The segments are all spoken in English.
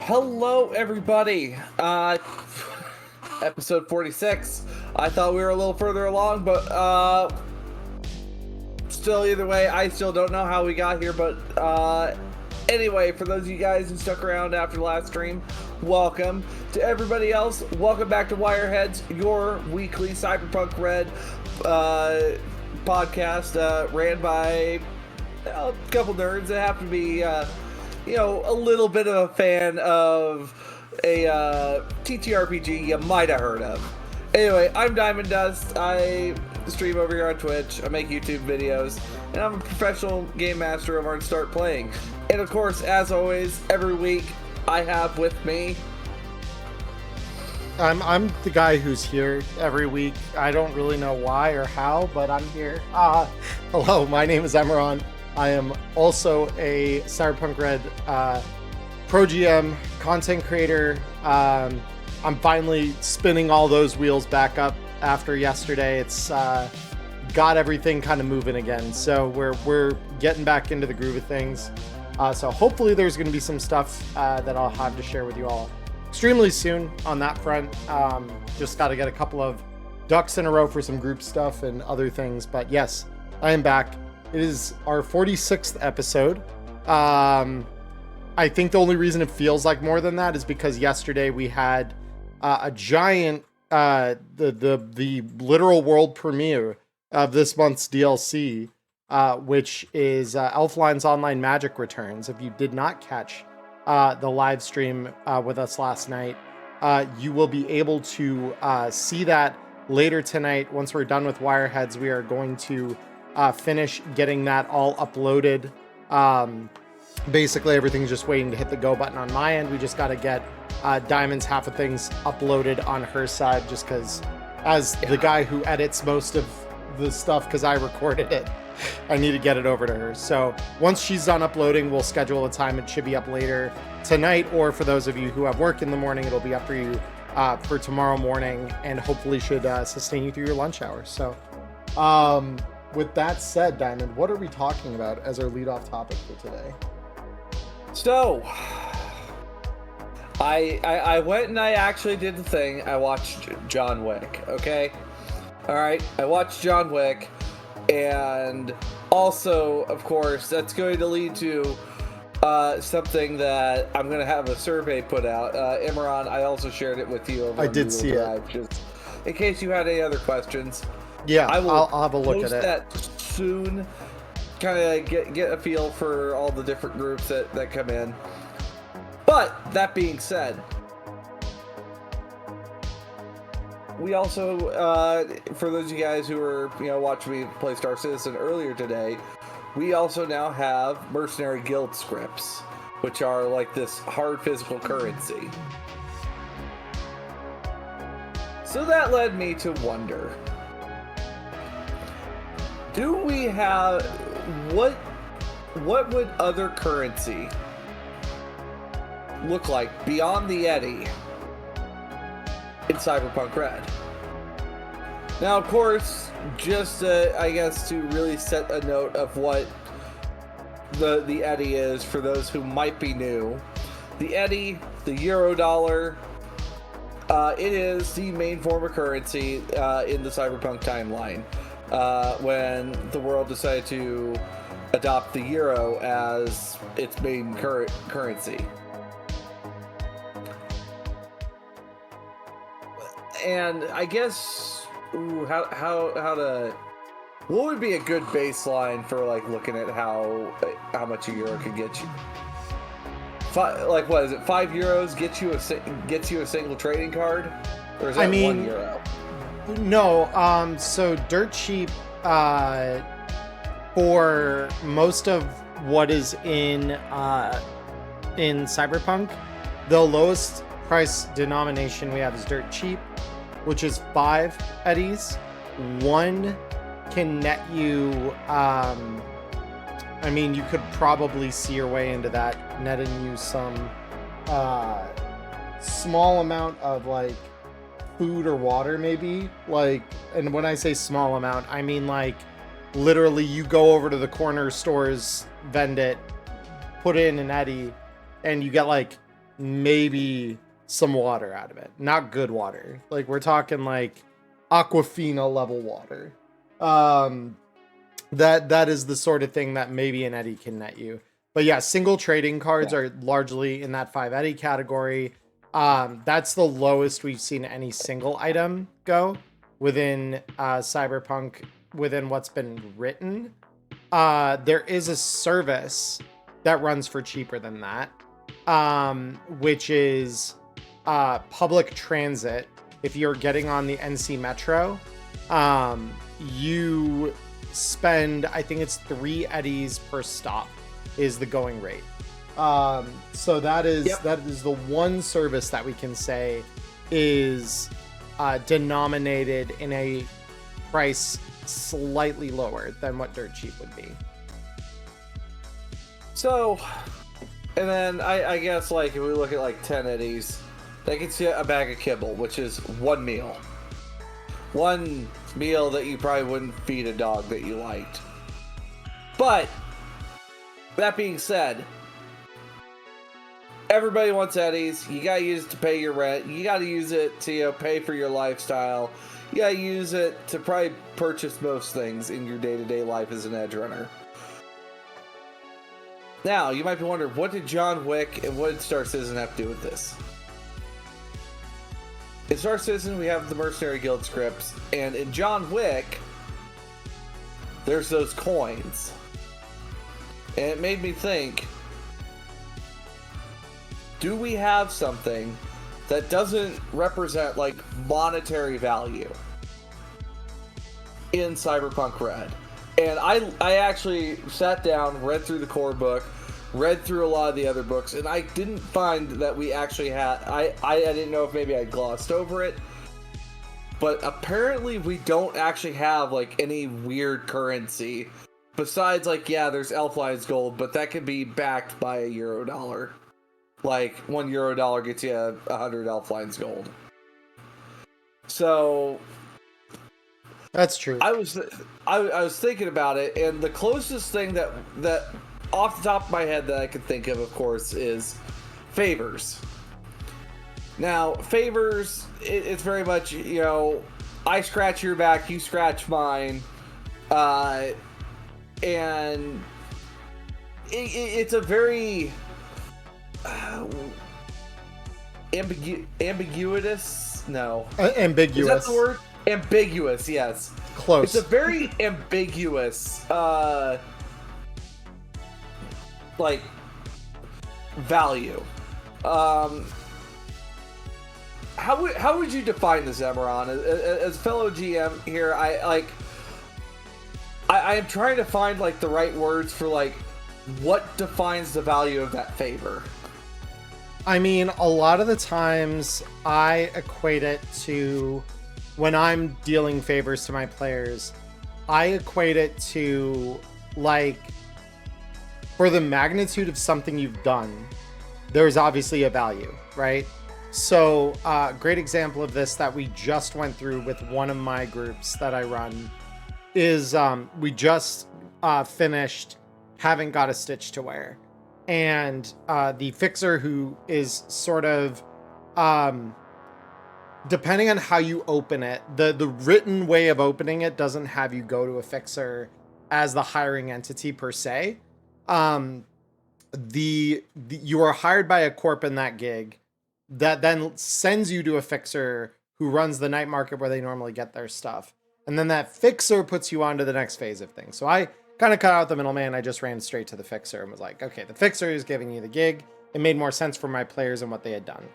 Hello, everybody. Episode 46. I thought we were a little further along, but still, either way, I still don't know how we got here. But anyway, for those of you guys who stuck around after the last stream, welcome. To everybody else, welcome back to Wireheads, your weekly Cyberpunk RED podcast, ran by a couple nerds that happen to be, a little bit of a fan of a TTRPG you might have heard of. Anyway, I'm Diamond Dust. I stream over here on Twitch. I make YouTube videos, and I'm a professional game master over on StartPlaying. And of course, as always, every week I have with me. I'm the guy who's here every week. I don't really know why or how, but I'm here. Hello, my name is Emmerron. I am also a Cyberpunk RED pro GM, content creator. I'm finally spinning all those wheels back up after yesterday. It's got everything kind of moving again. So we're getting back into the groove of things. So hopefully there's going to be some stuff that I'll have to share with you all extremely soon on that front. Just got to get a couple of ducks in a row for some group stuff and other things. But yes, I am back. It is our 46th episode. I think the only reason it feels like more than that is because yesterday we had a giant, the literal world premiere of this month's DLC, which is Elfline's Online Magic Returns. If you did not catch the live stream with us last night, you will be able to see that later tonight. Once we're done with Wireheads, we are going to finish getting that all uploaded. Basically, everything's just waiting to hit the go button on my end. We just got to get Diamond's half of things uploaded on her side, just because as the guy who edits most of the stuff, because I recorded it, I need to get it over to her. So once she's done uploading, we'll schedule a time. It should be up later tonight, or for those of you who have work in the morning, it'll be up for you for tomorrow morning, and hopefully should sustain you through your lunch hour. So with that said, Diamond, what are we talking about as our lead-off topic for today? So, I went and I actually did the thing. I watched John Wick, okay? Alright, I watched John Wick, and also, of course, that's going to lead to something that I'm going to have a survey put out. Emmerron, I also shared it with you over I did see it. Just in case you had any other questions. Yeah, I'll have a look at it. That soon. Kind of get a feel for all the different groups that come in. But that being said, we also, for those of you guys who were watching me play Star Citizen earlier today, we also now have mercenary guild scripts, which are like this hard physical currency. So that led me to wonder, do we have what would other currency look like beyond the Eddy in Cyberpunk RED? Now, of course, just I guess to really set a note of what the Eddy is for those who might be new. The Eddy, the Eurodollar, it is the main form of currency in the Cyberpunk timeline. When the world decided to adopt the euro as its main currency. And I guess, what would be a good baseline for like looking at how much a euro could get you? What is it? €5 gets you a single trading card, or is that €1? No, so dirt cheap for most of what is in Cyberpunk. The lowest price denomination we have is dirt cheap, which is 5 eddies. One can net you, you could probably see your way into that, netting you some small amount of like food or water, maybe, like, and when I say small amount, I mean like literally you go over to the corner stores, vend it, put in an eddy, and you get like maybe some water out of it. Not good water. Like, we're talking like Aquafina level water. That is the sort of thing that maybe an Eddy can net you. But yeah, single trading cards are largely in that 5 Eddy category. That's the lowest we've seen any single item go within Cyberpunk, within what's been written. There is a service that runs for cheaper than that, which is public transit. If you're getting on the NC Metro, you spend, I think it's 3 eddies per stop is the going rate. So that is the one service that we can say is denominated in a price slightly lower than what dirt cheap would be. So, and then I guess like if we look at like 10 eddies, that gets you a bag of kibble, which is one meal. One meal that you probably wouldn't feed a dog that you liked. But that being said, everybody wants eddies. You gotta use it to pay your rent. You gotta use it to pay for your lifestyle. You gotta use it to probably purchase most things in your day-to-day life as an Edgerunner. Now, you might be wondering, what did John Wick and what did Star Citizen have to do with this? In Star Citizen, we have the Mercenary Guild scripts, and in John Wick, there's those coins. And it made me think, do we have something that doesn't represent like monetary value in Cyberpunk RED? And I actually sat down, read through the core book, read through a lot of the other books, and I didn't find that we actually had, I didn't know if maybe I glossed over it, but apparently we don't actually have like any weird currency besides like, yeah, there's Elfline's gold, but that can be backed by a Eurodollar. Like, $1 gets you 100 Elfline's gold. So that's true. I was thinking about it, and the closest thing that off the top of my head that I could think of course, is favors. Now, favors, it's very much, you know, I scratch your back, you scratch mine, and it's a very ambiguous. No, ambiguous. Is that the word? Ambiguous. Yes. Close. It's a very ambiguous, like, value. How would you define this, Emmerron? As fellow GM here, I am trying to find like the right words for like what defines the value of that favor. I mean, a lot of the times I equate it to, when I'm dealing favors to my players, I equate it to like, for the magnitude of something you've done, there's obviously a value, right? So, great example of this that we just went through with one of my groups that I run is we just finished Haven't Got a Stitch to Wear. And the fixer, who is sort of, depending on how you open it, the written way of opening it doesn't have you go to a fixer as the hiring entity per se. You are hired by a corp in that gig that then sends you to a fixer who runs the night market where they normally get their stuff. And then that fixer puts you on to the next phase of things. So I kind of cut out the middleman. I just ran straight to the fixer and was like, okay, the fixer is giving you the gig. It made more sense for my players and what they had done.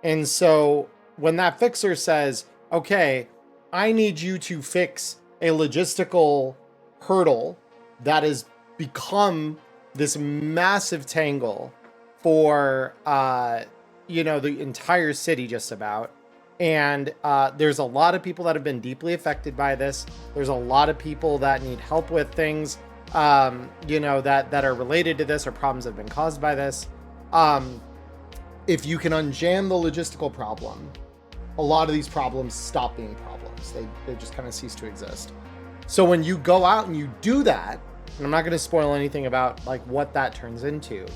And so when that fixer says, okay, I need you to fix a logistical hurdle that has become this massive tangle for, the entire city just about. And there's a lot of people that have been deeply affected by this. There's a lot of people that need help with things, that are related to this, or problems that have been caused by this. If you can unjam the logistical problem, a lot of these problems stop being problems. They just kind of cease to exist. So when you go out and you do that, and I'm not going to spoil anything about like what that turns into,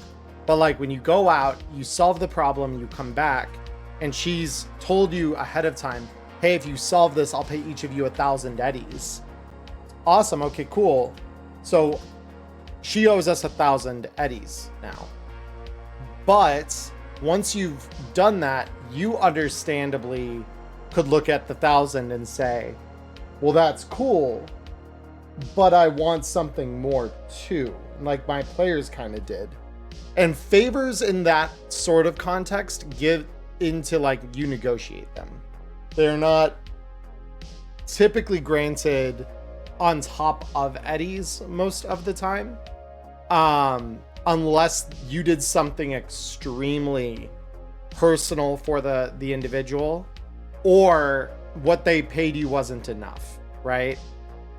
But like when you go out, you solve the problem, you come back, and she's told you ahead of time, hey, if you solve this, I'll pay each of you 1,000 eddies. Awesome. Okay, cool. So she owes us 1,000 eddies now. But once you've done that, you understandably could look at the 1,000 and say, well, that's cool, but I want something more too, like my players kind of did. And favors in that sort of context give into like you negotiate them. They're not typically granted on top of eddies most of the time, unless you did something extremely personal for the individual, or what they paid you wasn't enough, right?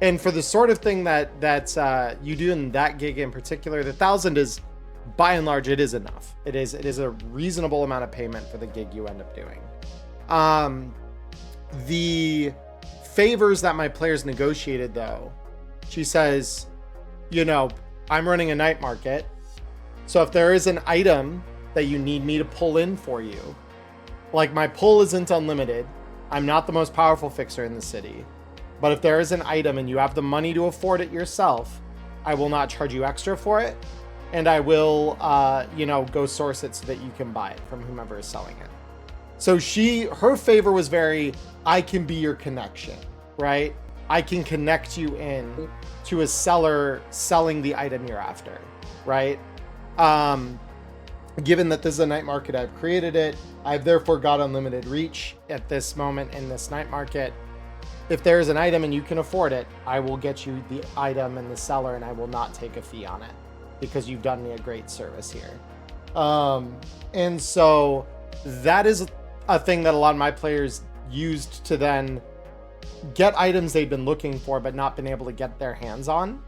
And for the sort of thing that you do in that gig in particular, the 1,000 is, by and large, it is enough. It is a reasonable amount of payment for the gig you end up doing. The favors that my players negotiated, though, she says, you know, I'm running a night market, so if there is an item that you need me to pull in for you, like my pull isn't unlimited, I'm not the most powerful fixer in the city, but if there is an item and you have the money to afford it yourself, I will not charge you extra for it, and I will, go source it so that you can buy it from whomever is selling it. So her favor was very, I can be your connection, right? I can connect you in to a seller selling the item you're after, right? Given that this is a night market, I've created it. I've therefore got unlimited reach at this moment in this night market. If there is an item and you can afford it, I will get you the item and the seller, and I will not take a fee on it because you've done me a great service here. And so that is a thing that a lot of my players used to then get items they've been looking for but not been able to get their hands on,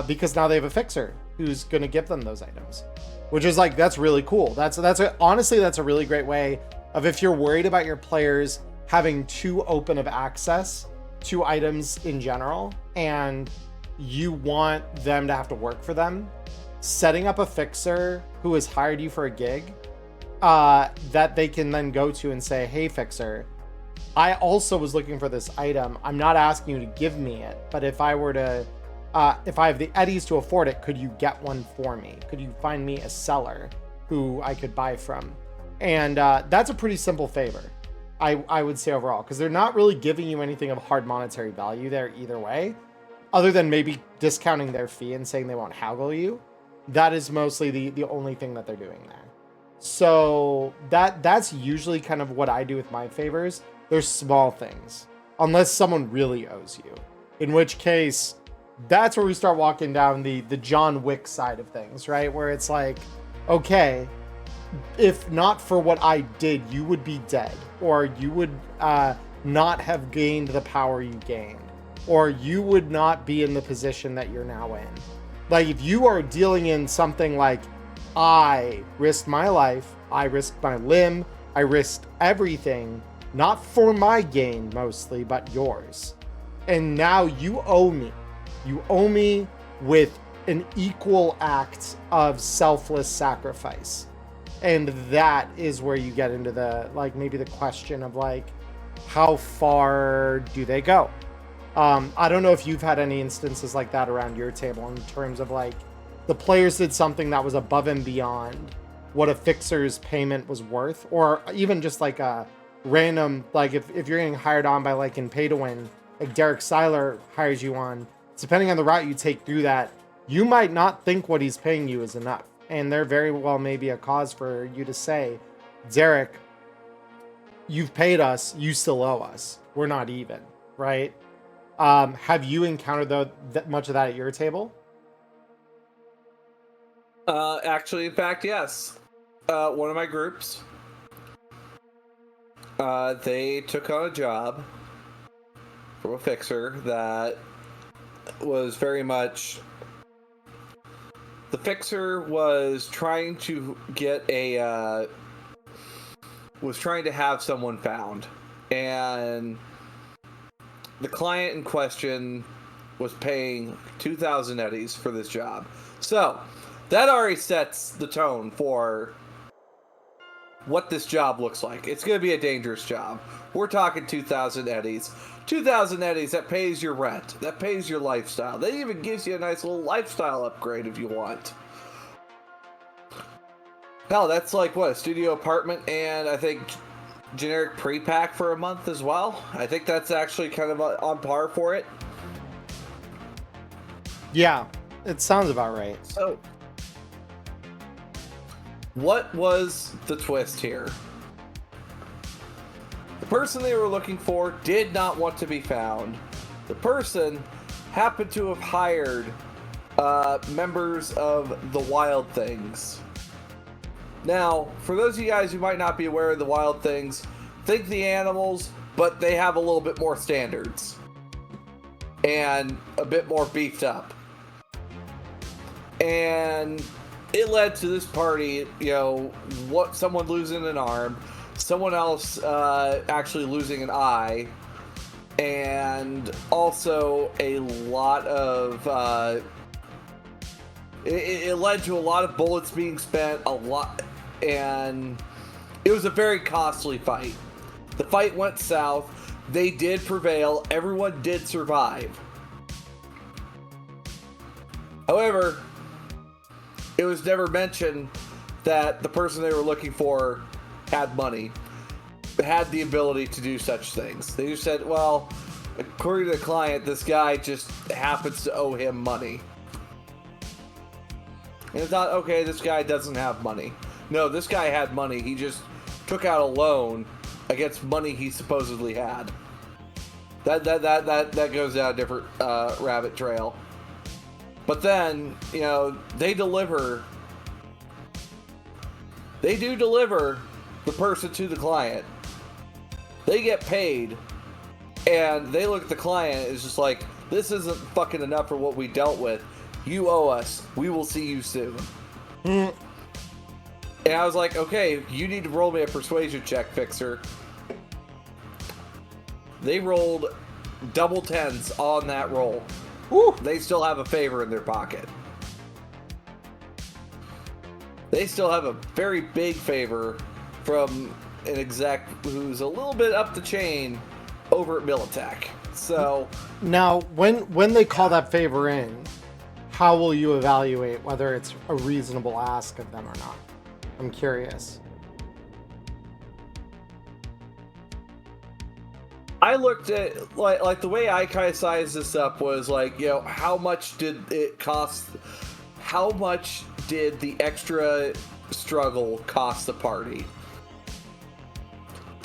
because now they have a fixer who's going to give them those items, which is like, that's really cool. Honestly, that's a really great way of, if you're worried about your players having too open of access to items in general and you want them to have to work for them, setting up a fixer who has hired you for a gig that they can then go to and say, hey, fixer, I also was looking for this item. I'm not asking you to give me it, but if I were to, if I have the eddies to afford it, could you get one for me? Could you find me a seller who I could buy from? And that's a pretty simple favor, I would say overall, because they're not really giving you anything of hard monetary value there either way, other than maybe discounting their fee and saying they won't haggle you. That is mostly the only thing that they're doing there. So that's usually kind of what I do with my favors. They're small things, unless someone really owes you, in which case that's where we start walking down the John Wick side of things, right? Where it's like, okay, if not for what I did, you would be dead, or you would not have gained the power you gained, or you would not be in the position that you're now in. Like, if you are dealing in something like, I risked my life, I risked my limb, I risked everything, not for my gain mostly, but yours. And now you owe me. You owe me with an equal act of selfless sacrifice. And that is where you get into the, like, maybe the question of, like, how far do they go? I don't know if you've had any instances like that around your table, in terms of, like, the players did something that was above and beyond what a fixer's payment was worth, or even just like a random, like if you're getting hired on by, like, in pay to win, like Derek Seiler hires you on, depending on the route you take through that, you might not think what he's paying you is enough. And there very well may be a cause for you to say, Derek, you've paid us, you still owe us. We're not even, right? Have you encountered that much of that at your table? Actually, in fact, yes. One of my groups, they took on a job from a fixer that was very much... The fixer was trying to get was trying to have someone found, and the client in question was paying 2,000 eddies for this job. So that already sets the tone for what this job looks like. It's going to be a dangerous job. We're talking 2,000 eddies. 2,000 eddies, that pays your rent. That pays your lifestyle. That even gives you a nice little lifestyle upgrade if you want. Hell, that's like, what, a studio apartment and I think generic pre-pack for a month as well? I think that's actually kind of on par for it. Yeah, it sounds about right. So, what was the twist here? The person they were looking for did not want to be found. The person happened to have hired members of the Wild Things. Now, for those of you guys who might not be aware of the Wild Things, think the animals, but they have a little bit more standards. And a bit more beefed up. And it led to this party, someone losing an arm, someone else actually losing an eye, and also a lot of it led to a lot of bullets being spent, and it was a very costly fight. The fight went south. They did prevail. Everyone did survive. However, it was never mentioned that the person they were looking for had money, had the ability to do such things. They just said, well, according to the client, this guy just happens to owe him money. And I thought, okay, this guy doesn't have money. No, this guy had money. He just took out a loan against money he supposedly had. That goes down a different rabbit trail. But then, they deliver. They do deliver the person to the client. They get paid. And they look at the client, it's just like, this isn't fucking enough for what we dealt with. You owe us. We will see you soon. And I was like, okay, you need to roll me a persuasion check, Fixer. They rolled double tens on that roll. Woo. They still have a favor in their pocket. They still have a very big favor from an exec who's a little bit up the chain over at Militech. So now, when they call that favor in, how will you evaluate whether it's a reasonable ask of them or not? I'm curious. I looked at, like the way I kind of sized this up was like, how much did it cost? How much did the extra struggle cost the party?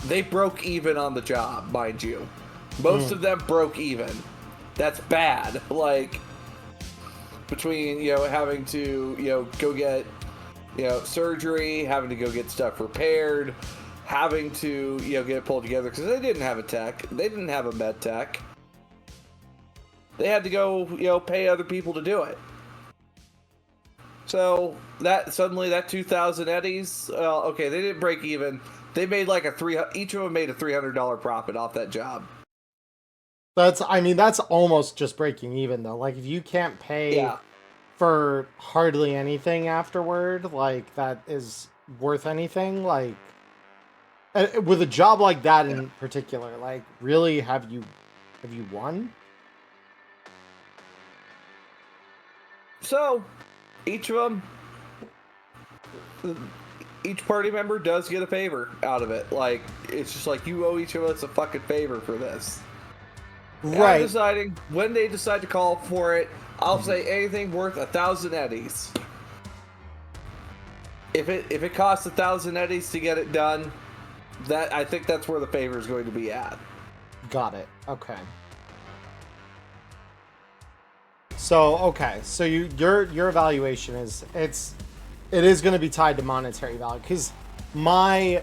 They broke even on the job, mind you. Most of them broke even. That's bad. Like, between, having to, go get, surgery, having to go get stuff repaired, having to, get it pulled together, because they didn't have a tech. They didn't have a med tech. They had to go, pay other people to do it. So, suddenly that 2,000 eddies, okay, they didn't break even. They made like each of them made a $300 profit off that job. That's almost just breaking even though. Like, if you can't pay for hardly anything afterward, like, that is worth anything, like, with a job like that in particular, like, really, have you won? So, each party member does get a favor out of it. Like, it's just like, you owe each of us a fucking favor for this. Right. I'm deciding when they decide to call for it. I'll say anything worth 1,000 eddies. If it costs 1,000 eddies to get it done, I think that's where the favor is going to be at. Got it. Okay. So your evaluation is it is going to be tied to monetary value, because my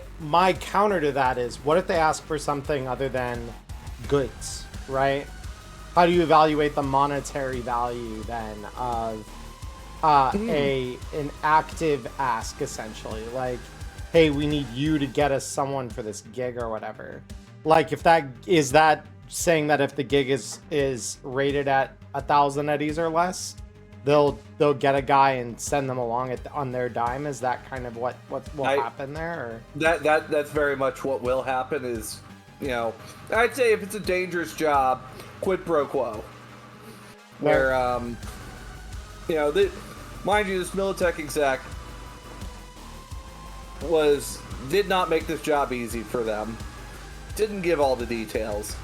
counter to that is, what if they ask for something other than goods, right? How do you evaluate the monetary value then of an active ask, essentially? Like, hey, we need you to get us someone for this gig or whatever. Like, if that is that saying that if the gig is rated at 1,000 eddies or less, they'll get a guy and send them along on their dime. Is that kind of what will happen there? Or? That's very much what will happen. Is, I'd say if it's a dangerous job, quid pro quo. Where mind you, this Militech exec did not make this job easy for them. Didn't give all the details.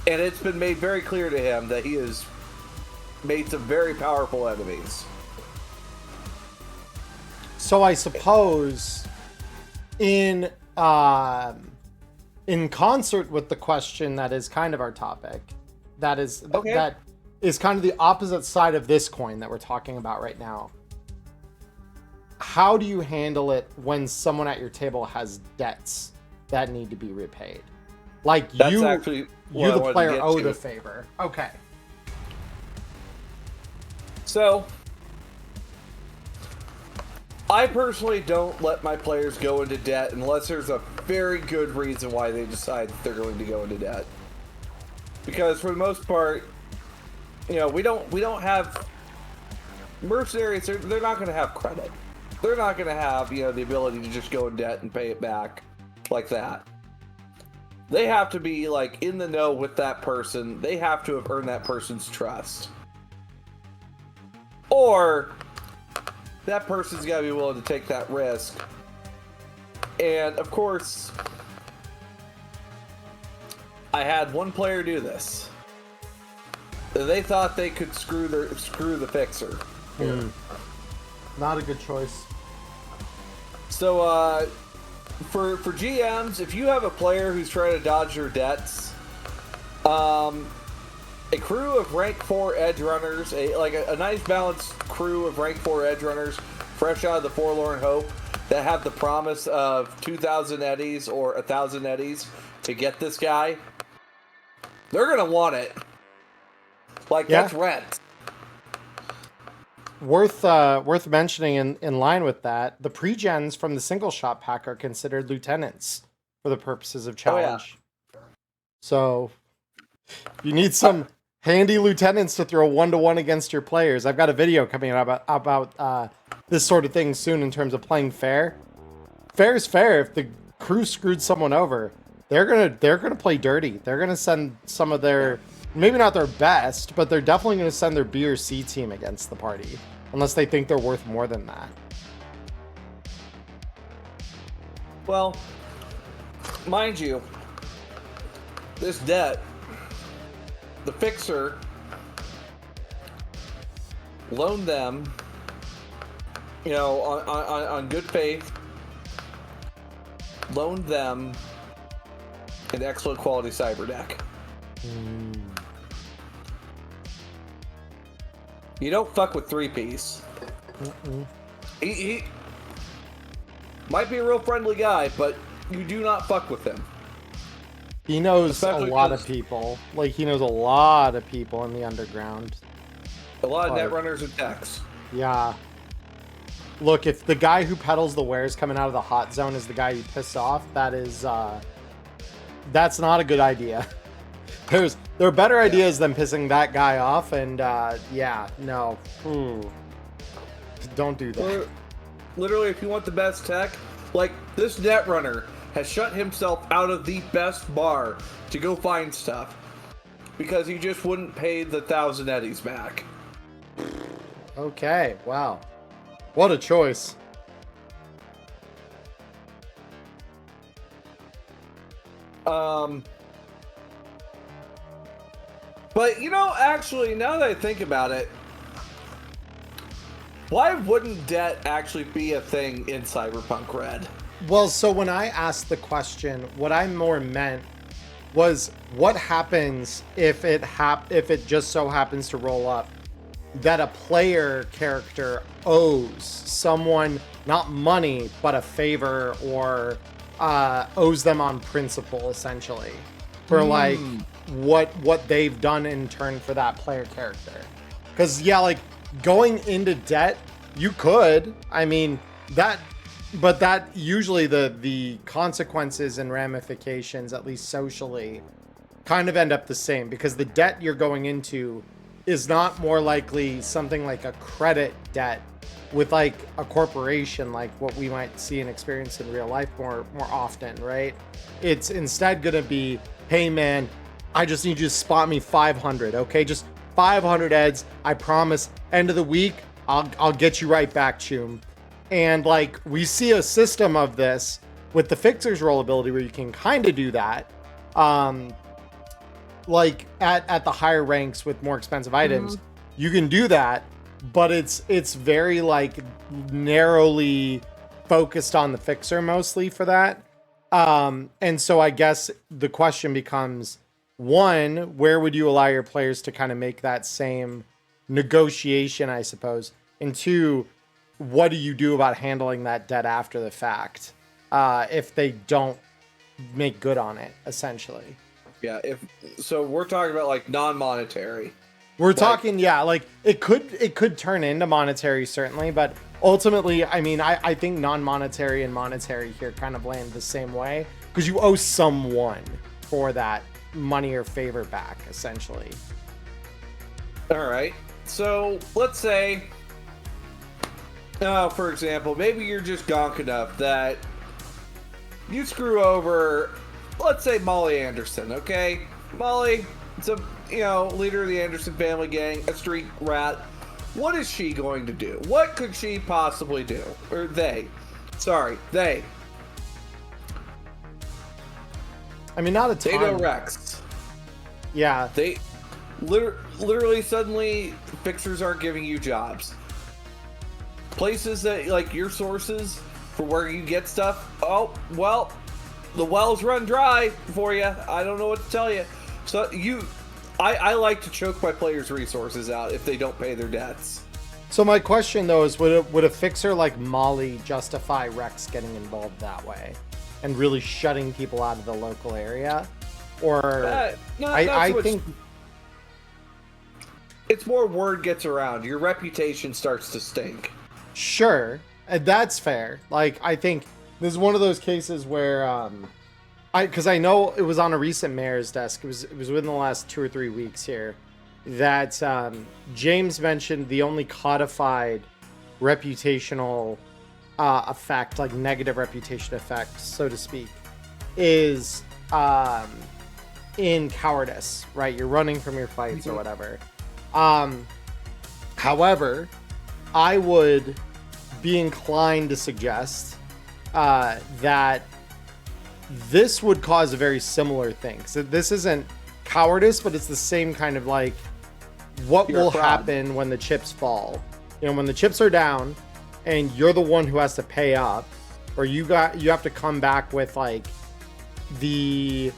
And it's been made very clear to him that he has made some very powerful enemies. So I suppose in concert with the question that is kind of our topic, that is kind of the opposite side of this coin that we're talking about right now. How do you handle it when someone at your table has debts that need to be repaid? Like you the player owe the favor. Okay. So, I personally don't let my players go into debt unless there's a very good reason why they decide that they're going to go into debt. Because for the most part, we don't have mercenaries. They're not going to have credit. They're not going to have the ability to just go in debt and pay it back like that. They have to be like in the know with that person. They have to have earned that person's trust. Or that person's got to be willing to take that risk. And of course, I had one player do this. They thought they could screw the fixer. Not a good choice. So, for GMs, if you have a player who's trying to dodge your debts, a crew of rank 4 Edgerunners, a nice balanced crew of rank 4 Edgerunners, fresh out of the Forlorn Hope, that have the promise of 2,000 eddies or 1,000 eddies to get this guy, they're gonna want it. That's rent. Worth mentioning in line with that, the pre-gens from the single shot pack are considered lieutenants for the purposes of challenge. Oh, yeah. So you need some handy lieutenants to throw 1-to-1 against your players. I've got a video coming out about this sort of thing soon in terms of playing fair. Fair is fair. If the crew screwed someone over, they're gonna play dirty. They're gonna send some of their, maybe not their best, but they're definitely going to send their B or C team against the party, unless they think they're worth more than that. Well, mind you, this debt, the fixer loaned them, on good faith, loaned them an excellent quality cyber deck. You don't fuck with 3-piece. He might be a real friendly guy, but you do not fuck with him. He knows a lot of people. He knows a lot of people in the underground. A lot of netrunners and techs. Yeah. Look, if the guy who peddles the wares coming out of the hot zone is the guy you piss off, that's not a good idea. There are better ideas than pissing that guy off, and no. Don't do that. Literally, if you want the best tech, this netrunner has shut himself out of the best bar to go find stuff because he just wouldn't pay the 1,000 eddies back. Okay, wow. What a choice. But, actually, now that I think about it, why wouldn't debt actually be a thing in Cyberpunk RED? Well, so when I asked the question, what I more meant was what happens if it just so happens to roll up that a player character owes someone not money, but a favor, or owes them on principle, essentially, for what they've done in turn for that player character. Because going into debt, you could, but that usually the consequences and ramifications, at least socially, kind of end up the same, because the debt you're going into is not more likely something like a credit debt with like a corporation, like what we might see and experience in real life more often, right? It's instead gonna be, hey man, I just need you to spot me 500, okay? Just 500 eds. I promise. End of the week, I'll get you right back, Choom. And like we see a system of this with the fixers roll ability where you can kind of do that. Like at the higher ranks with more expensive items, you can do that, but it's very like narrowly focused on the fixer mostly for that. And so I guess the question becomes, one, where would you allow your players to kind of make that same negotiation, I suppose? And two, what do you do about handling that debt after the fact if they don't make good on it, essentially? Yeah, so we're talking about like non-monetary. We're talking, yeah, like it could turn into monetary, certainly, but ultimately, I mean, I think non-monetary and monetary here kind of land the same way, because you owe someone for that money or favor back, essentially. All right, so let's say, for example, maybe you're just gonk enough that you screw over, let's say, Molly Anderson, okay? Molly, it's a, leader of the Anderson family gang, a street rat. What is she going to do? What could she possibly do? Or they. I mean, not a ton. Data Rex. Yeah. They literally suddenly fixers aren't giving you jobs. Places that, like, your sources for where you get stuff, oh, well, the wells run dry for you. I don't know what to tell you. So I like to choke my players' resources out if they don't pay their debts. So my question though is, would a fixer like Molly justify Rex getting involved that way and really shutting people out of the local area? Or I think it's more word gets around. Your reputation starts to stink. Sure, that's fair. Like, I think this is one of those cases where because I know it was on a recent mayor's desk. It was within the last 2 or 3 weeks here that James mentioned the only codified reputational effect, like negative reputation effect, so to speak, is in cowardice, right? You're running from your fights or whatever. However, I would be inclined to suggest that this would cause a very similar thing. So this isn't cowardice, but it's the same kind of like, what will happen when the chips fall? When the chips are down and you're the one who has to pay up, or you have to come back with like the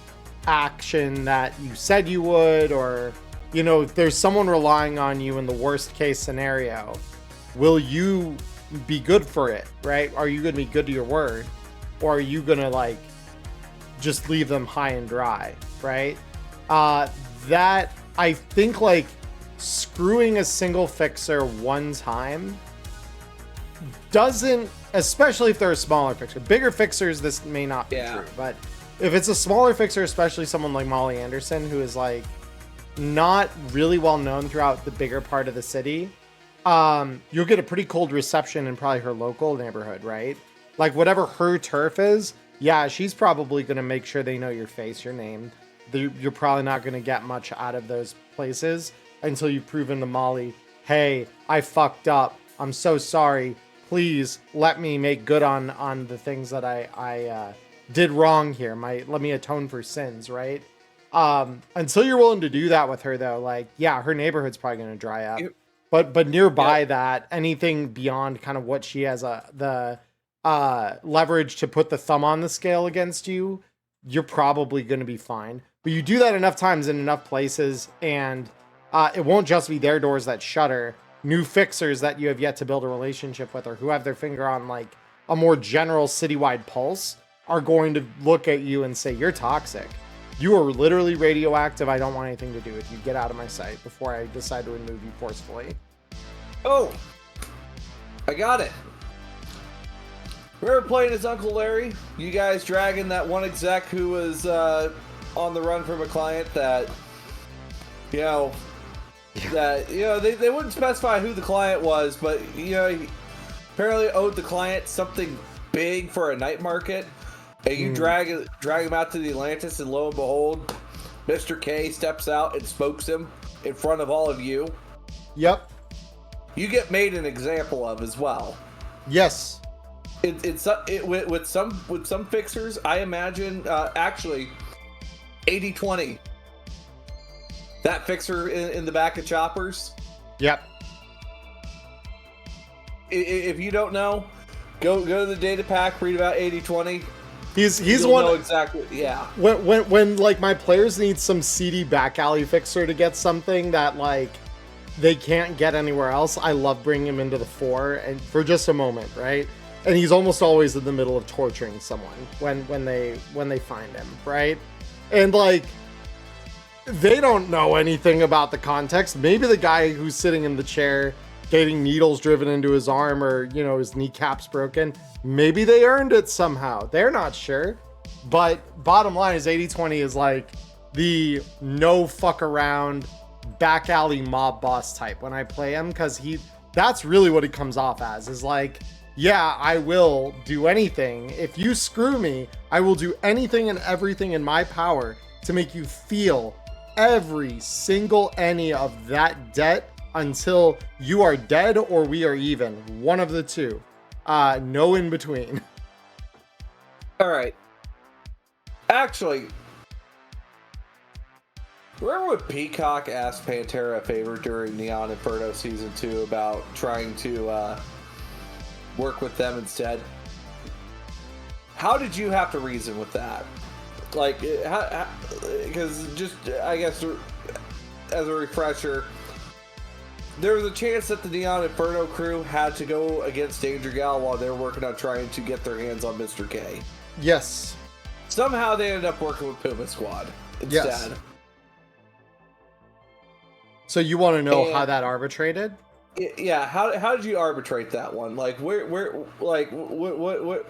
action that you said you would, or there's someone relying on you in the worst case scenario. Will you be good for it, right? Are you going to be good to your word, or are you going to like just leave them high and dry, right? That I think like screwing a single fixer one time doesn't, especially if they're a smaller fixer. Bigger fixers, this may not be true, but if it's a smaller fixer, especially someone like Molly Anderson, who is like not really well known throughout the bigger part of the city, you'll get a pretty cold reception in probably her local neighborhood, right? Like whatever her turf is, yeah, she's probably going to make sure they know your face, your name. You're probably not going to get much out of those places until you've proven to Molly, hey, I fucked up. I'm so sorry. Please let me make good on the things that I did wrong here. Let me atone for sins, right? Until you're willing to do that with her, though, like, yeah, her neighborhood's probably going to dry up. But nearby that, anything beyond kind of what she has the leverage to put the thumb on the scale against you, you're probably going to be fine. But you do that enough times in enough places, and it won't just be their doors that shutter. New fixers that you have yet to build a relationship with, or who have their finger on like a more general citywide pulse, are going to look at you and say, you're toxic. You are literally radioactive. I don't want anything to do with you. Get out of my sight before I decide to remove you forcefully. Oh, I got it. Remember playing as Uncle Larry? You guys dragging that one exec who was on the run from a client that, that, they wouldn't specify who the client was, but, he apparently owed the client something big for a night market, and you drag him out to the Atlantis, and lo and behold, Mr. K steps out and smokes him in front of all of you. Yep. You get made an example of as well. Yes. With some fixers, I imagine, actually, 80-20. That fixer in the back of Choppers. Yep. If you don't know, go to the data pack, read about 80-20. He's one. Know exactly. Yeah. When like my players need some seedy back alley fixer to get something that like they can't get anywhere else, I love bringing him into the fore and for just a moment, right? And he's almost always in the middle of torturing someone when they find him, right? And like they don't know anything about the context. Maybe the guy who's sitting in the chair getting needles driven into his arm or, his kneecaps broken, maybe they earned it somehow. They're not sure. But bottom line is 80-20 is like the no fuck around back alley mob boss type when I play him, because that's really what he comes off as, is like, yeah, I will do anything. If you screw me, I will do anything and everything in my power to make you feel every single any of that debt until you are dead or we are even. One of the two. No in between. All right. Actually, remember when Peacock asked Pantera a favor during Neon Inferno Season 2 about trying to work with them instead? How did you have to reason with that? Like, because just, I guess, as a refresher, there was a chance that the Neon Inferno crew had to go against Danger Gal while they were working on trying to get their hands on Mr. K. Yes. Somehow they ended up working with Puma Squad instead. Yes. So you want to know how that arbitrated? Yeah. How did you arbitrate that one? Like, where, like, what?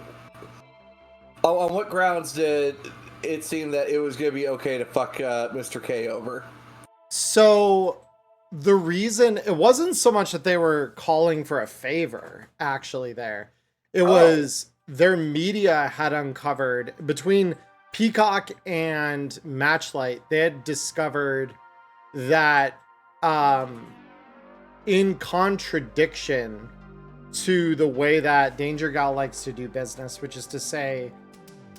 On what grounds did it seem that it was going to be okay to fuck Mr. K over? So the reason, it wasn't so much that they were calling for a favor, actually, there. It was their media had uncovered, between Peacock and Matchlight, they had discovered that in contradiction to the way that Danger Gal likes to do business, which is to say,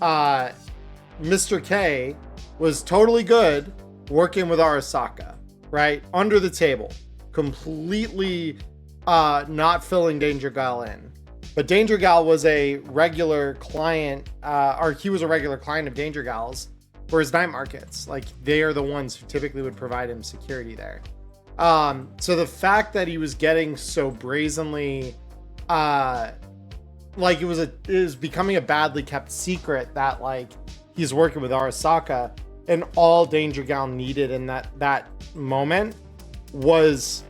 Mr. K was totally good working with Arasaka, right? Under the table, completely not filling Danger Gal in. But Danger Gal was a regular client, or he was a regular client of Danger Gal's for his night markets. Like, they are the ones who typically would provide him security there. So the fact that he was getting so brazenly, like it was becoming a badly kept secret that like he's working with Arasaka, and all Danger Gal needed in that moment was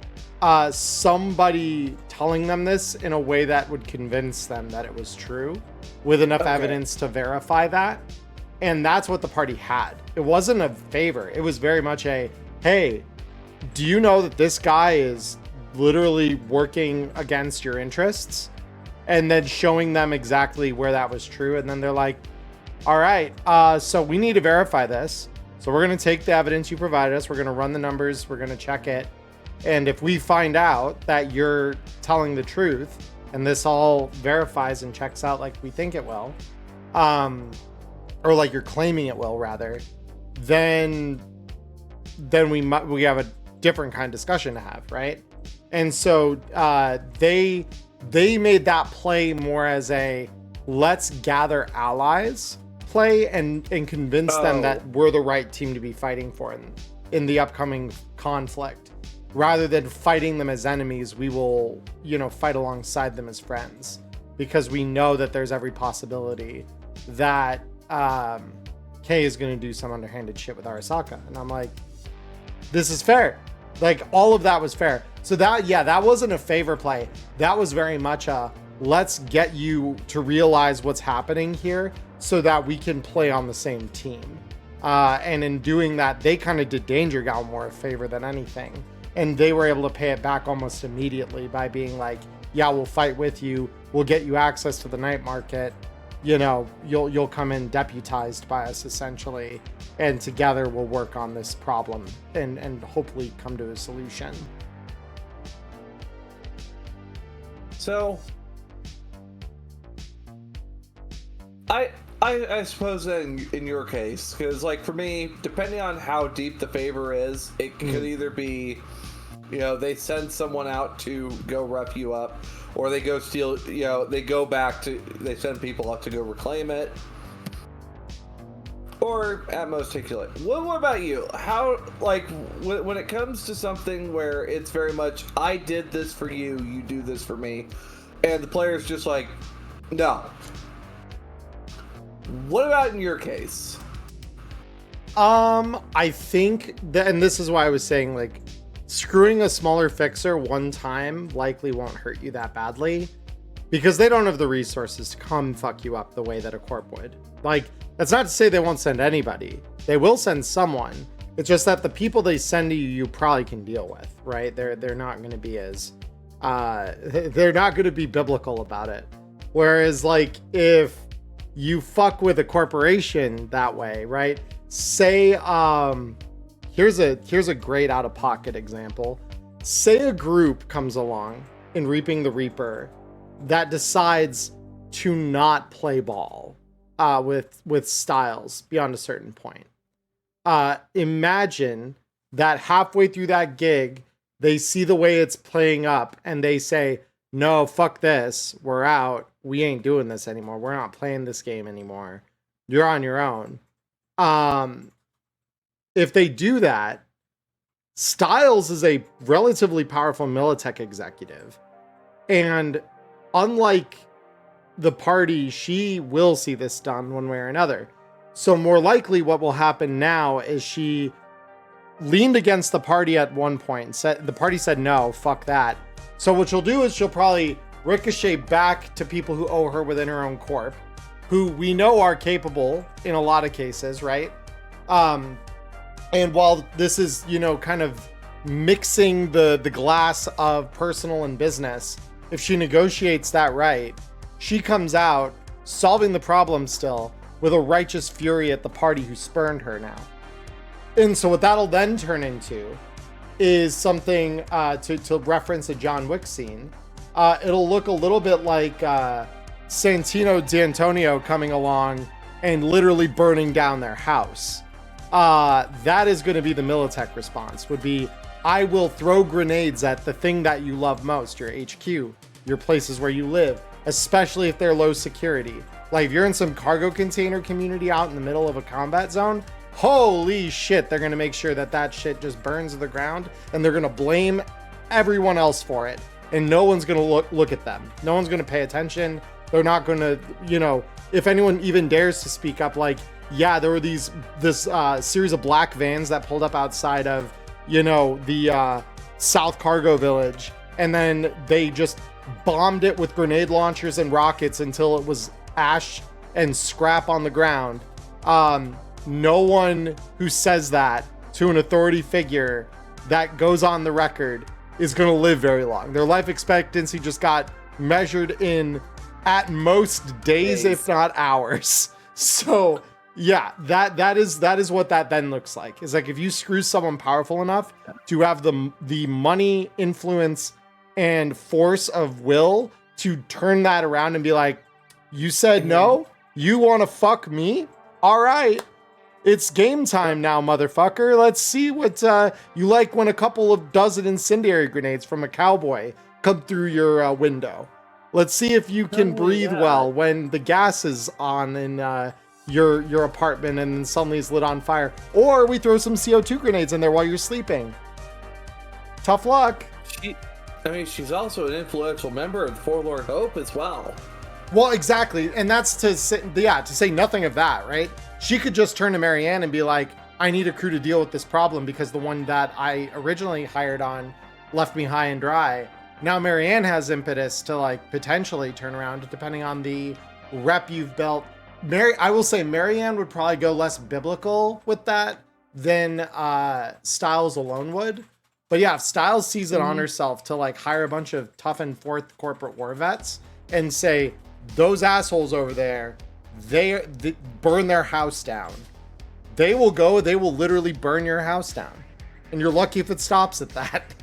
somebody telling them this in a way that would convince them that it was true, with enough evidence to verify that. And that's what the party had. It wasn't a favor. It was very much a, hey, do you know that this guy is literally working against your interests? And then showing them exactly where that was true. And then they're like, all right, so we need to verify this. So we're going to take the evidence you provided us. We're going to run the numbers. We're going to check it. And if we find out that you're telling the truth and this all verifies and checks out like we think it will, or like you're claiming it will rather, then we have a different kind of discussion to have, right? And so they made that play more as a let's gather allies play and convince them that we're the right team to be fighting for in the upcoming conflict. Rather than fighting them as enemies, we will, fight alongside them as friends, because we know that there's every possibility that Kay is going to do some underhanded shit with Arasaka. And I'm like, this is fair. Like, all of that was fair. So that wasn't a favor play. That was very much a, let's get you to realize what's happening here so that we can play on the same team. And in doing that, they kind of did Danger Gal more a favor than anything. and they were able to pay it back almost immediately by being like, yeah, we'll fight with you, we'll get you access to the night market, you know, you'll come in deputized by us essentially, and together we'll work on this problem and hopefully come to a solution. So I suppose in your case, because like for me, depending on how deep the favor is, it could either be, you know, they send someone out to go rough you up, or they go steal, you know, they send people out to go reclaim it, or at most take your life. What about you? How, like, when it comes to something where it's very much, I did this for you, you do this for me, and the player's just like, no. What about in your case? I think that, and this is why I was saying, like, screwing a smaller fixer one time likely won't hurt you that badly, because they don't have the resources to come fuck you up the way that a corp would. Like, that's not to say they won't send anybody. They will send someone. It's just that the people they send to you, you probably can deal with, right? They're not going to be as, they're not going to be biblical about it. Whereas, like, if you fuck with a corporation that way, right? Say, here's a great out-of-pocket example. Say a group comes along in Reaping the Reaper that decides to not play ball with styles beyond a certain point. Imagine that halfway through that gig, they see the way it's playing up and they say, no, fuck this, we're out. We ain't doing this anymore. We're not playing this game anymore. You're on your own. If they do that, Styles is a relatively powerful Militech executive. And unlike the party, she will see this done one way or another. So more likely what will happen now is she leaned against the party at one point and said, the party said, no, fuck that. So what she'll do is she'll probably ricochet back to people who owe her within her own corp, who we know are capable in a lot of cases, right? And while this is, you know, kind of mixing the glass of personal and business, if she negotiates that right, she comes out solving the problem still with a righteous fury at the party who spurned her now. And so what that'll then turn into is something to reference a John Wick scene. It'll look a little bit like Santino D'Antonio coming along and literally burning down their house. That is going to be the Militech response, would be, I will throw grenades at the thing that you love most, your HQ, your places where you live, especially if they're low security. Like if you're in some cargo container community out in the middle of a combat zone, holy shit, they're going to make sure that that shit just burns to the ground, and they're going to blame everyone else for it. And no one's going to look at them. No one's going to pay attention. They're not going to, you know, if anyone even dares to speak up, like, yeah, there were this series of black vans that pulled up outside of, you know, the South Cargo Village, and then they just bombed it with grenade launchers and rockets until it was ash and scrap on the ground. No one who says that to an authority figure that goes on the record is going to live very long. Their life expectancy just got measured in at most days, if not hours. So yeah, that is what that then looks like. It's like if you screw someone powerful enough to have the money, influence, and force of will to turn that around and be like, you said no, you want to fuck me? All right. It's game time now, motherfucker. Let's see what you like when a couple of dozen incendiary grenades from a cowboy come through your window. Let's see if you can breathe well when the gas is on in your apartment and then suddenly it's lit on fire. Or we throw some CO2 grenades in there while you're sleeping. Tough luck. She's also an influential member of the Forlorn Hope as well. Well, exactly. And that's to say nothing of that, right? She could just turn to Marianne and be like, I need a crew to deal with this problem because the one that I originally hired on left me high and dry. Now Marianne has impetus to like potentially turn around depending on the rep you've built. I will say Marianne would probably go less biblical with that than Styles alone would. But yeah, if Styles sees it on herself to like hire a bunch of toughened fourth corporate war vets and say, those assholes over there, they burn their house down. They will literally burn your house down. And you're lucky if it stops at that.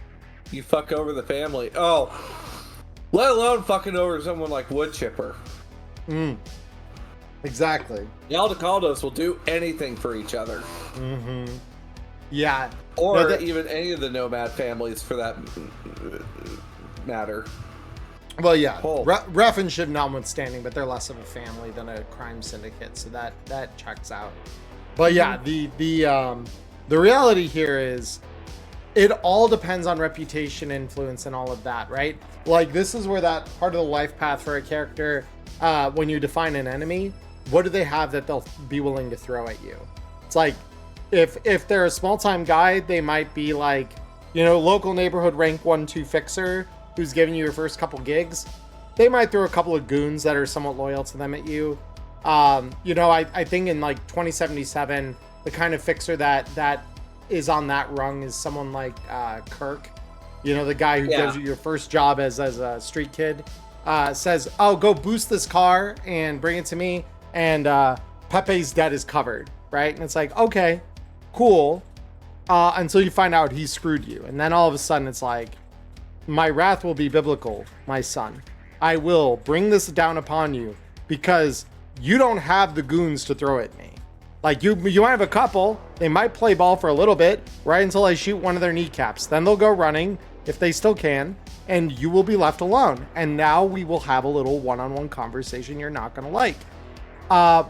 You fuck over the family. Oh, let alone fucking over someone like Wood Chipper. Exactly. The Aldecaldos will do anything for each other. Yeah. Or even any of the Nomad families for that matter. Well, yeah. Ref and Shiv notwithstanding, but they're less of a family than a crime syndicate, so that checks out. But yeah, the reality here is it all depends on reputation, influence, and all of that, right? Like, this is where that part of the life path for a character, when you define an enemy, what do they have that they'll be willing to throw at you? It's like, if they're a small-time guy, they might be like, local neighborhood rank 1-2 fixer who's giving you your first couple gigs. They might throw a couple of goons that are somewhat loyal to them at you. I think in like 2077, the kind of fixer that is on that rung is someone like Kirk, the guy who gives you your first job as a street kid, says, oh, go boost this car and bring it to me, and Pepe's debt is covered, right? And it's like, okay, cool, until you find out he screwed you. And then all of a sudden it's like, my wrath will be biblical, my son. I will bring this down upon you because you don't have the goons to throw at me. Like, you might have a couple. They might play ball for a little bit, right until I shoot one of their kneecaps. Then they'll go running, if they still can, and you will be left alone. And now we will have a little one-on-one conversation you're not going to like.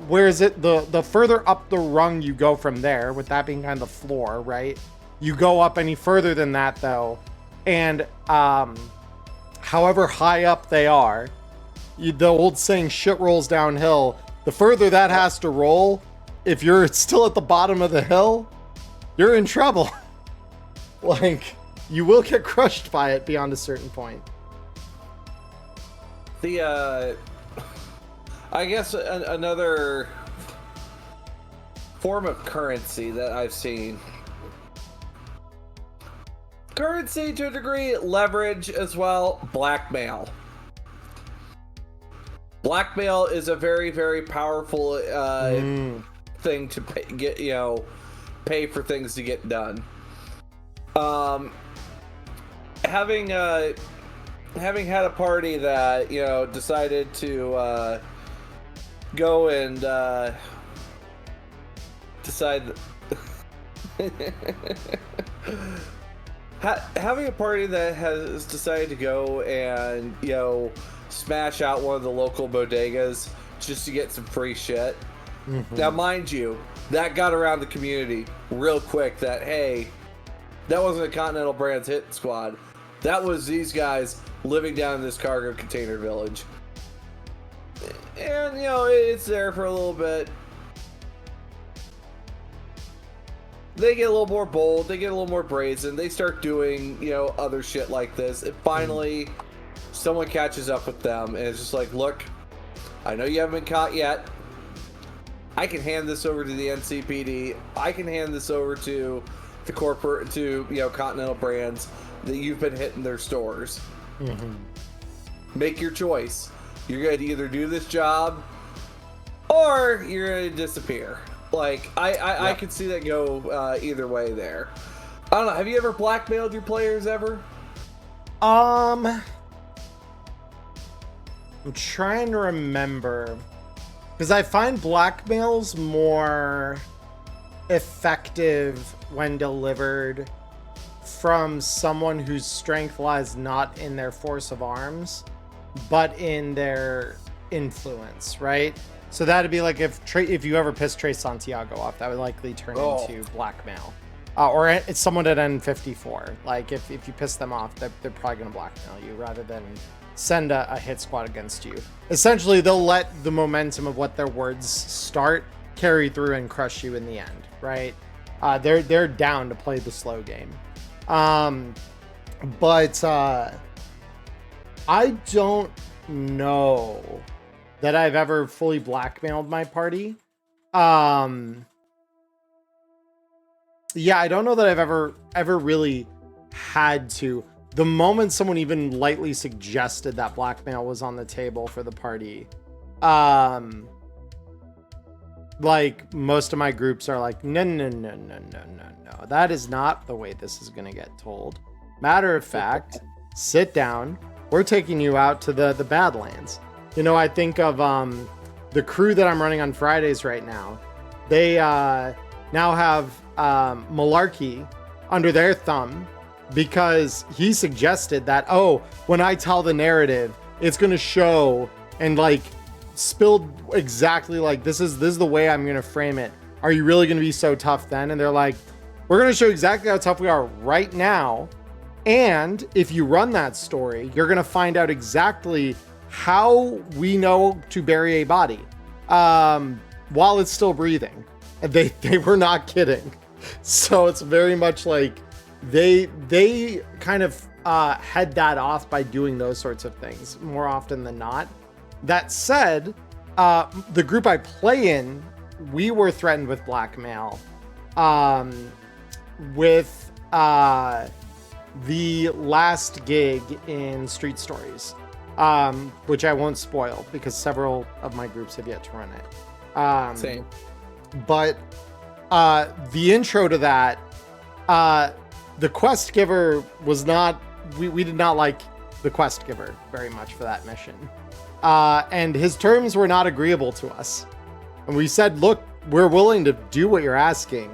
Whereas the further up the rung you go from there, with that being kind of the floor, right? You go up any further than that, though, and however high up they are, the old saying, shit rolls downhill. The further that has to roll, if you're still at the bottom of the hill, you're in trouble. Like, you will get crushed by it beyond a certain point. I guess another form of currency that I've seen. Currency to a degree, leverage as well, blackmail. Blackmail is a very, very powerful thing to pay for things to get done. Having had a party that decided to go and decide. Having a party that has decided to go and smash out one of the local bodegas just to get some free shit. Now, mind you, that got around the community real quick that, hey, that wasn't a Continental Brands hit squad. That was these guys living down in this cargo container village. And, it's there for a little bit. They get a little more bold, they get a little more brazen, they start doing, other shit like this. And finally, someone catches up with them and it's just like, look, I know you haven't been caught yet. I can hand this over to the NCPD. I can hand this over to the corporate, to, Continental Brands, that you've been hitting their stores. Make your choice. You're going to either do this job or you're going to disappear. Like, I could see that go either way there. I don't know. Have you ever blackmailed your players ever? I'm trying to remember, because I find blackmails more effective when delivered from someone whose strength lies not in their force of arms, but in their influence, right? So that'd be like if you ever pissed Trey Santiago off, that would likely turn into blackmail. Or it's someone at N54. Like, if you piss them off, they're probably going to blackmail you rather than send a hit squad against you. Essentially, they'll let the momentum of what their words start carry through and crush you in the end, right? They're down to play the slow game. But I don't know that I've ever fully blackmailed my party. Yeah, I don't know that I've ever really had to. The moment someone even lightly suggested that blackmail was on the table for the party, like most of my groups are like, no, that is not the way this is going to get told. Matter of fact, sit down. We're taking you out to the Badlands. You know, I think of the crew that I'm running on Fridays right now. They now have Malarkey under their thumb because he suggested that, oh, when I tell the narrative, it's going to show and like spilled exactly like this is the way I'm going to frame it. Are you really going to be so tough then? And they're like, we're going to show exactly how tough we are right now. And if you run that story, you're going to find out exactly how we know to bury a body while it's still breathing. And they were not kidding. So it's very much like they kind of head that off by doing those sorts of things more often than not. That said, the group I play in, we were threatened with blackmail with the last gig in Street Stories, which I won't spoil because several of my groups have yet to run it. Same. But the intro to that, the quest giver was not, we did not like the quest giver very much for that mission. And his terms were not agreeable to us. And we said, look, we're willing to do what you're asking,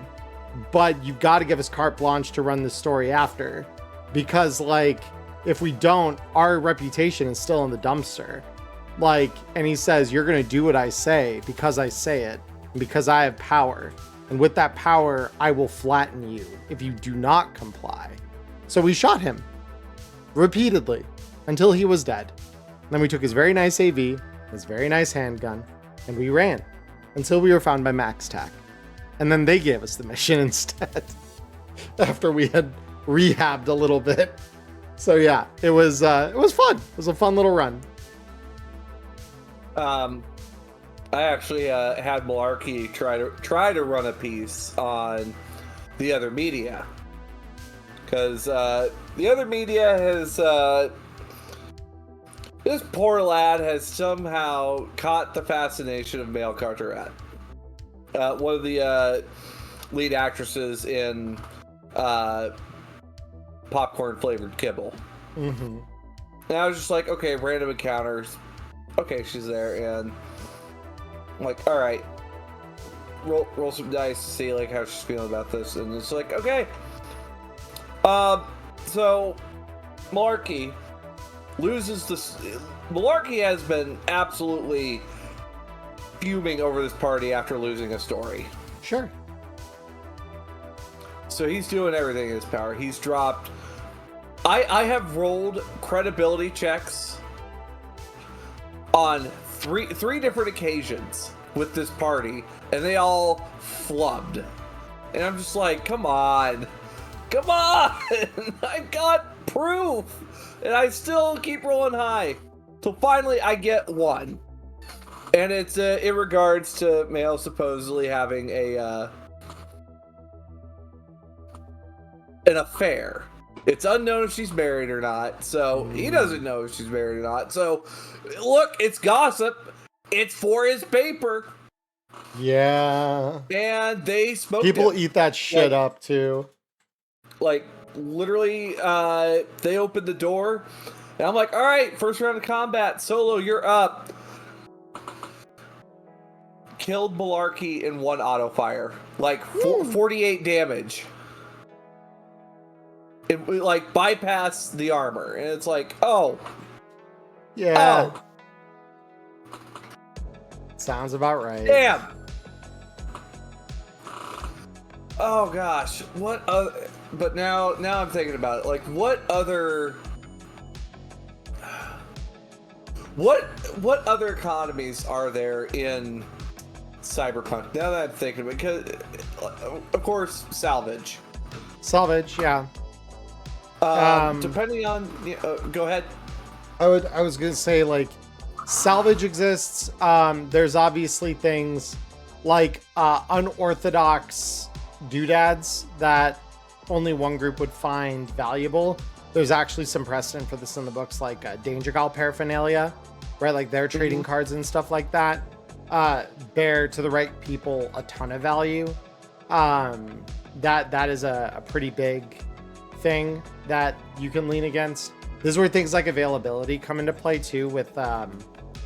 but you've got to give us carte blanche to run the story after. Because, like, if we don't, our reputation is still in the dumpster. Like, and he says, you're going to do what I say because I say it, and because I have power. And with that power, I will flatten you if you do not comply. So we shot him repeatedly until he was dead. Then we took his very nice AV, his very nice handgun, and we ran until we were found by Max Tac. And then they gave us the mission instead after we had rehabbed a little bit. So yeah, it was fun. It was a fun little run. I actually had Malarkey try to run a piece on the other media because the other media has this poor lad has somehow caught the fascination of Male Carteret. One of the lead actresses in popcorn flavored kibble. Mm-hmm. And I was just like, okay, random encounters. Okay, she's there, and I'm like, all right, roll some dice to see like how she's feeling about this, and it's like, okay. So Malarkey loses this. Malarkey has been absolutely fuming over this party after losing a story. Sure. So he's doing everything in his power. He's dropped. I have rolled credibility checks on three different occasions with this party, and they all flubbed. And I'm just like, come on. I've got proof, and I still keep rolling high. So finally, I get one, and it's in regards to Male supposedly having an affair. It's unknown if she's married or not, so he doesn't know if she's married or not. So, look, it's gossip. It's for his paper. Yeah. And they smoked People him. eat that shit up, too. Like, literally, they opened the door, and I'm like, all right, first round of combat. Solo, you're up. Killed Malarkey in one auto fire. Like, 48 damage. It like bypassed the armor, and it's like, oh, yeah, sounds about right. Damn. Oh gosh, what other? But now I'm thinking about it. Like, what other economies are there in Cyberpunk? Now that I'm thinking of it, because of course, salvage, yeah. Depending on, go ahead. I was gonna say, like, salvage exists. There's obviously things like unorthodox doodads that only one group would find valuable. There's actually some precedent for this in the books, like Danger Gal paraphernalia, right? Like their trading cards and stuff like that bear to the right people a ton of value. That is a pretty big thing that you can lean against. This is where things like availability come into play too, with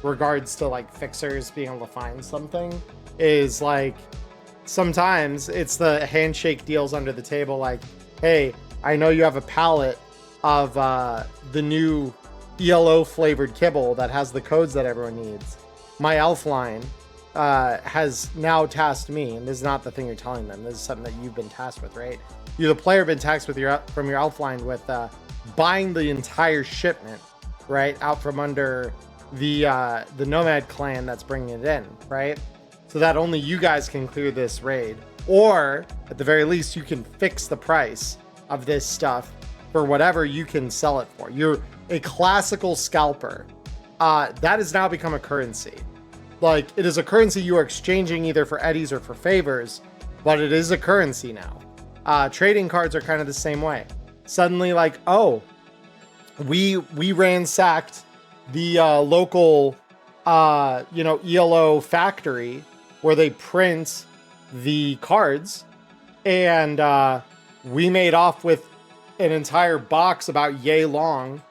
regards to like fixers being able to find something. Is like sometimes it's the handshake deals under the table, like, hey, I know you have a pallet of the new ELO flavored kibble that has the codes that everyone needs. My elf line has now tasked me, and this is not the thing you're telling them, this is something that you've been tasked with, right? You, the player, been tasked with from your elf line with buying the entire shipment, right, out from under the nomad clan that's bringing it in, right? So that only you guys can clear this raid, or at the very least you can fix the price of this stuff for whatever you can sell it for. You're a classical scalper. That has now become a currency. Like, it is a currency you are exchanging either for eddies or for favors, but it is a currency now. Trading cards are kind of the same way. Suddenly, like, oh, we ransacked the local ELO factory where they print the cards, and we made off with an entire box about yay long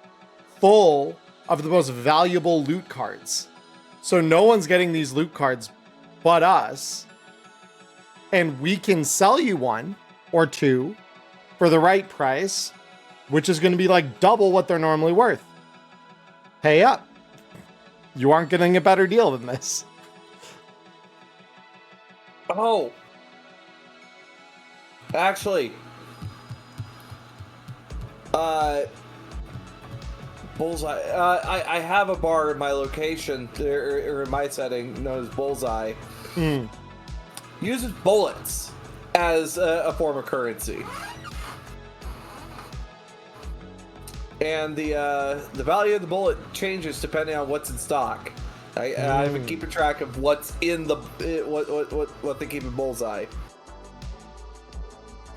full of the most valuable loot cards. So no one's getting these loot cards but us, and we can sell you one or two for the right price, which is going to be like double what they're normally worth. Pay up. You aren't getting a better deal than this. Oh. Actually. Bullseye. I have a bar in my location, or in my setting, known as Bullseye. Uses bullets as a form of currency. And the value of the bullet changes depending on what's in stock. I've been keeping track of what's in the what they keep in Bullseye.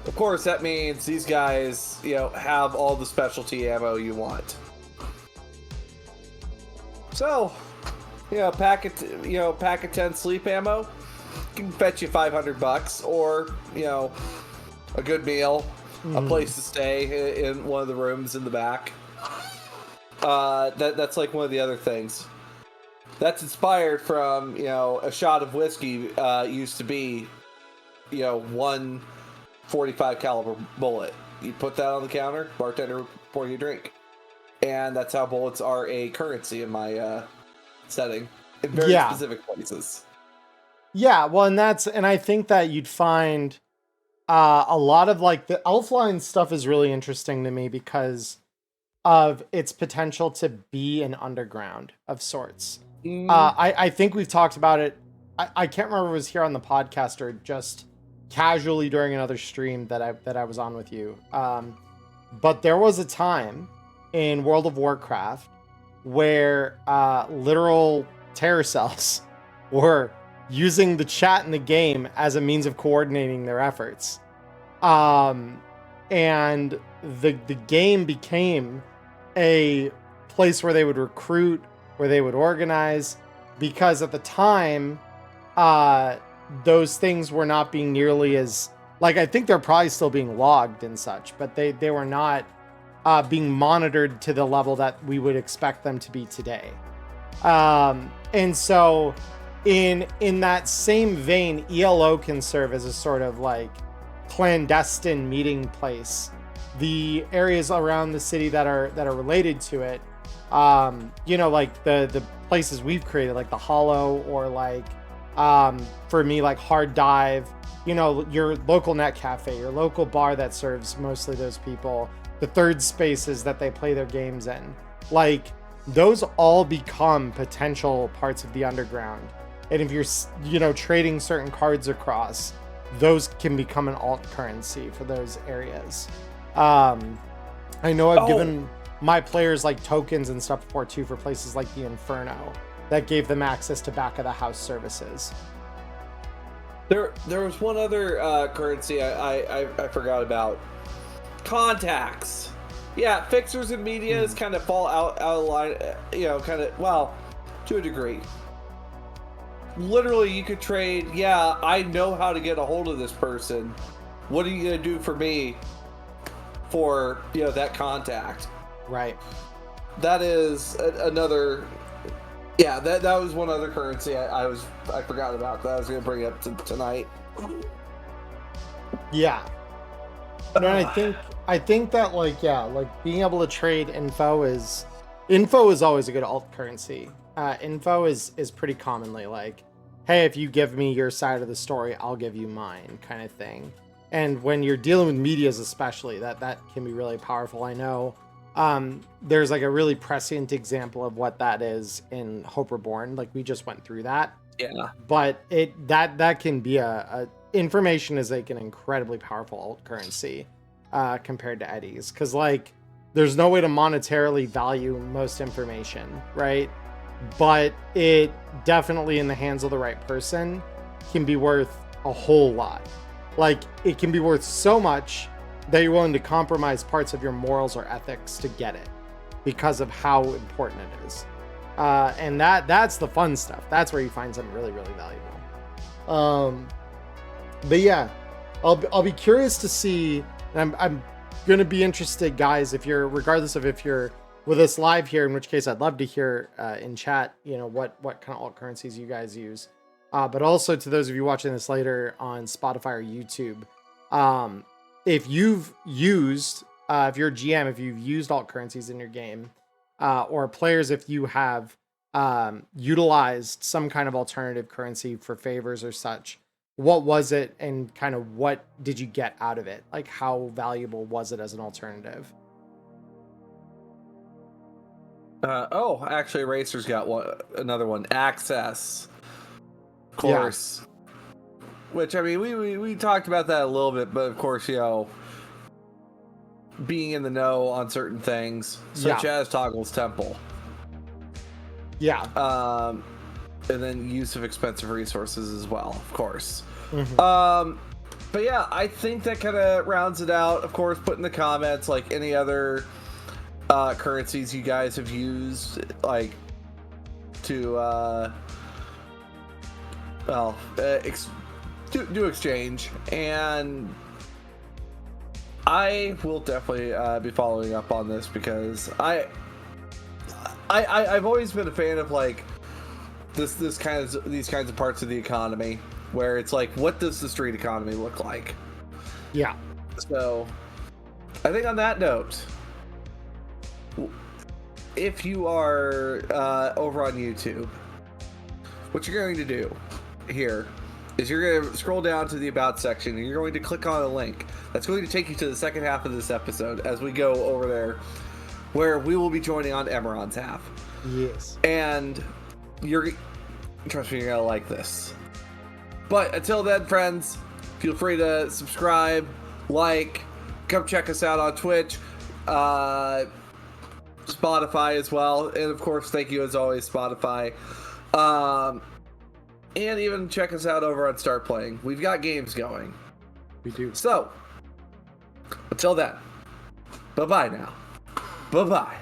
Of course, that means these guys, have all the specialty ammo you want. So, pack of 10 sleep ammo can fetch you $500, or a good meal, a place to stay in one of the rooms in the back. That's like one of the other things. That's inspired from a shot of whiskey used to be one 45 caliber bullet. You put that on the counter, bartender pour you a drink, and that's how bullets are a currency in my setting in very specific places. Yeah, well, and I think that you'd find a lot of like the Elfline stuff is really interesting to me because of its potential to be an underground of sorts. I think we've talked about it. I can't remember if it was here on the podcast or just casually during another stream that I was on with you. But there was a time in World of Warcraft where literal terror cells were using the chat in the game as a means of coordinating their efforts. And the game became a place where they would recruit, where they would organize, because at the time, those things were not being nearly as, like, I think they're probably still being logged and such, but they were not being monitored to the level that we would expect them to be today. And so in that same vein, ELO can serve as a sort of like clandestine meeting place. The areas around the city that are related to it, like the places we've created, like the Hollow, or like for me, like Hard Dive, your local net cafe, your local bar that serves mostly those people, the third spaces that they play their games in, like those all become potential parts of the underground. And if you're trading certain cards across, those can become an alt currency for those areas. I know I've given my players like tokens and stuff before too, for places like the Inferno that gave them access to back of the house services. There was one other currency I forgot about. contacts. Yeah, fixers and medias kind of fall out of line, well, to a degree. Literally, you could trade, yeah, I know how to get a hold of this person. What are you going to do for me for, that contact? Right. That is another... Yeah, that was one other currency I forgot about that I was going to bring up tonight. Yeah. And I think that like being able to trade info is always a good alt currency. Info is pretty commonly like, hey, if you give me your side of the story, I'll give you mine, kind of thing. And when you're dealing with medias especially, that can be really powerful. I know there's like a really prescient example of what that is in Hope Reborn. Like we just went through that. Yeah. But that can be a information is like an incredibly powerful alt currency compared to eddies, because like there's no way to monetarily value most information, right? But it definitely, in the hands of the right person, can be worth a whole lot. Like it can be worth so much that you're willing to compromise parts of your morals or ethics to get it because of how important it is. And that's the fun stuff. That's where you find something really, really valuable. But yeah, I'll be curious to see, and I'm going to be interested, guys, regardless of if you're with us live here, in which case I'd love to hear in chat, what kind of alt currencies you guys use. But also to those of you watching this later on Spotify or YouTube, if you've used, if you're a GM, if you've used alt currencies in your game, or players, if you have utilized some kind of alternative currency for favors or such, what was it and kind of what did you get out of it? Like how valuable was it as an alternative? Actually, Racer's got another one. Access. Of course. Yeah. Which, I mean, we talked about that a little bit, but of course, being in the know on certain things, such as Toggle's Temple. Yeah. And then use of expensive resources as well, of course. Mm-hmm. But yeah, I think that kind of rounds it out. Of course, put in the comments like any other currencies you guys have used, like to do exchange, and I will definitely be following up on this because I've always been a fan of like these kinds of parts of the economy where it's like, what does the street economy look like? Yeah. So I think on that note, if you are over on YouTube, what you're going to do here is you're going to scroll down to the About section and you're going to click on a link that's going to take you to the second half of this episode as we go over there, where we will be joining on Emmerron's half. Yes. And trust me, you're going to like this. But until then, friends, feel free to subscribe, come check us out on Twitch, Spotify as well, and of course, thank you as always, Spotify. And even check us out over on StartPlaying. We've got games going. We do. So, until then, bye-bye now. Bye-bye.